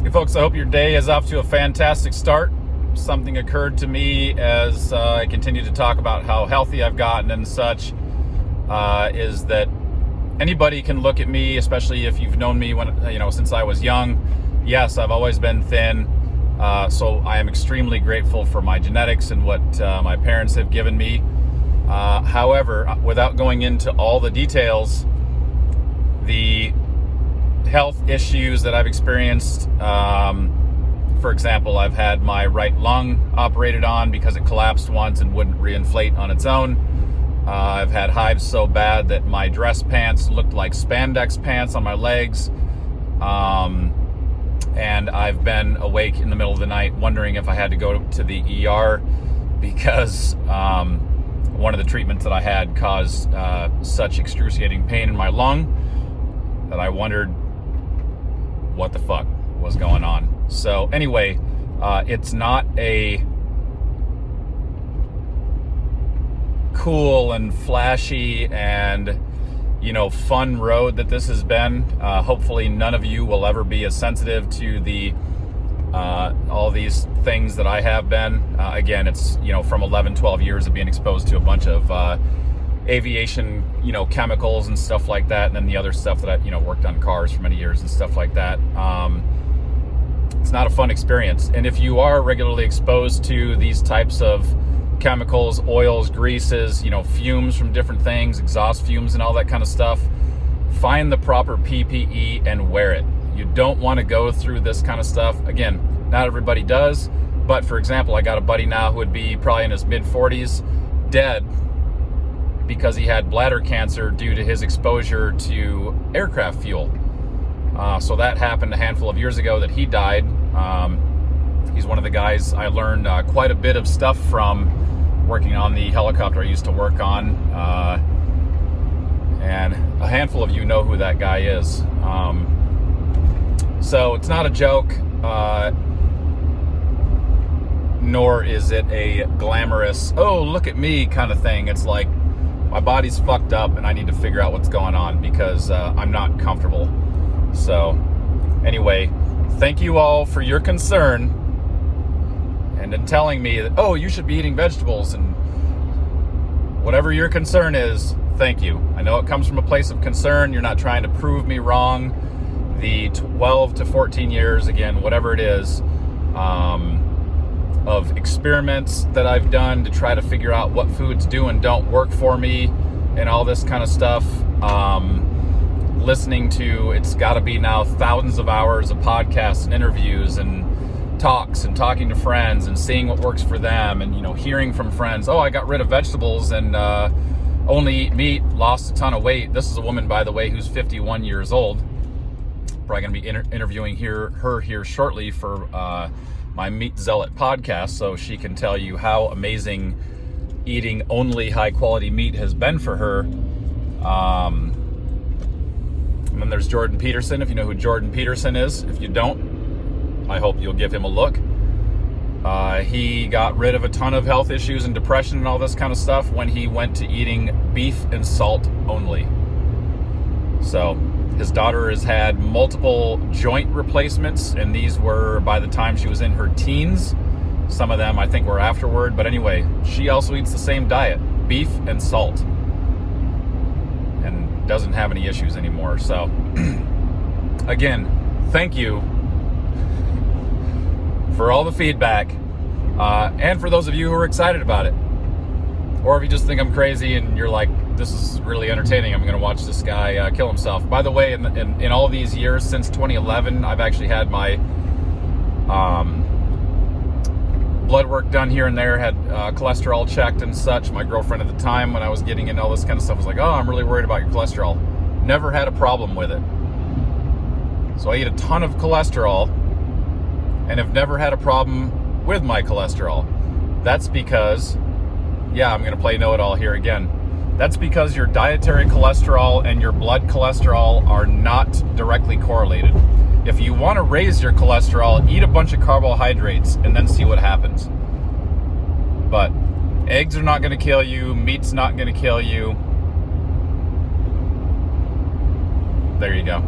Hey folks, I hope your day is off to a fantastic start. Something occurred to me as I continue to talk about how healthy I've gotten and such, is that anybody can look at me, especially if you've known me since I was young. Yes, I've always been thin, so I am extremely grateful for my genetics and what my parents have given me. However, without going into all the details, the health issues that I've experienced, for example, I've had my right lung operated on because it collapsed once and wouldn't reinflate on its own. I've had hives so bad that my dress pants looked like spandex pants on my legs. And I've been awake in the middle of the night wondering if I had to go to the ER because one of the treatments that I had caused such excruciating pain in my lung that I wondered what the fuck was going on. So anyway, it's not a cool and flashy and fun road that this has been. Hopefully none of you will ever be as sensitive to the all these things that I have been. Again, it's from 11-12 years of being exposed to a bunch of aviation chemicals and stuff like that, and then the other stuff that I worked on cars for many years and stuff like that. It's not a fun experience, and if you are regularly exposed to these types of chemicals, oils, greases, fumes from different things, exhaust fumes and all that kind of stuff, find the proper PPE and wear it. You don't want to go through this kind of stuff. Again, not everybody does, but for example, I got a buddy now who would be probably in his mid-40s, dead because he had bladder cancer due to his exposure to aircraft fuel. So that happened a handful of years ago that he died. He's one of the guys I learned quite a bit of stuff from working on the helicopter I used to work on. And a handful of you know who that guy is. So it's not a joke, nor is it a glamorous, oh, look at me kind of thing. It's like, my body's fucked up and I need to figure out what's going on because I'm not comfortable. So anyway, thank you all for your concern and in telling me that, oh, you should be eating vegetables and whatever your concern is. Thank you. I know it comes from a place of concern. You're not trying to prove me wrong. The 12 to 14 years, again, whatever it is, of experiments that I've done to try to figure out what foods do and don't work for me and all this kind of stuff. Listening to, it's got to be now thousands of hours of podcasts and interviews and talks and talking to friends and seeing what works for them and, hearing from friends, oh, I got rid of vegetables and only eat meat, lost a ton of weight. This is a woman, by the way, who's 51 years old. Probably going to be interviewing her here shortly for my Meat Zealot podcast, so she can tell you how amazing eating only high quality meat has been for her. And then there's Jordan Peterson, if you know who Jordan Peterson is. If you don't, I hope you'll give him a look. He got rid of a ton of health issues and depression and all this kind of stuff when he went to eating beef and salt only. So his daughter has had multiple joint replacements, and these were by the time she was in her teens. Some of them I think were afterward, but anyway, she also eats the same diet, beef and salt, and doesn't have any issues anymore. So again, thank you for all the feedback, and for those of you who are excited about it, or if you just think I'm crazy and you're like, this is really entertaining, I'm going to watch this guy kill himself. By the way, in all these years since 2011, I've actually had my blood work done here and there, had cholesterol checked and such. My girlfriend at the time, when I was getting into all this kind of stuff, was like, oh, I'm really worried about your cholesterol. Never had a problem with it. So I eat a ton of cholesterol and have never had a problem with my cholesterol. That's because, yeah, I'm going to play know-it-all here again. That's because your dietary cholesterol and your blood cholesterol are not directly correlated. If you want to raise your cholesterol, eat a bunch of carbohydrates and then see what happens. But eggs are not going to kill you. Meat's not going to kill you. There you go.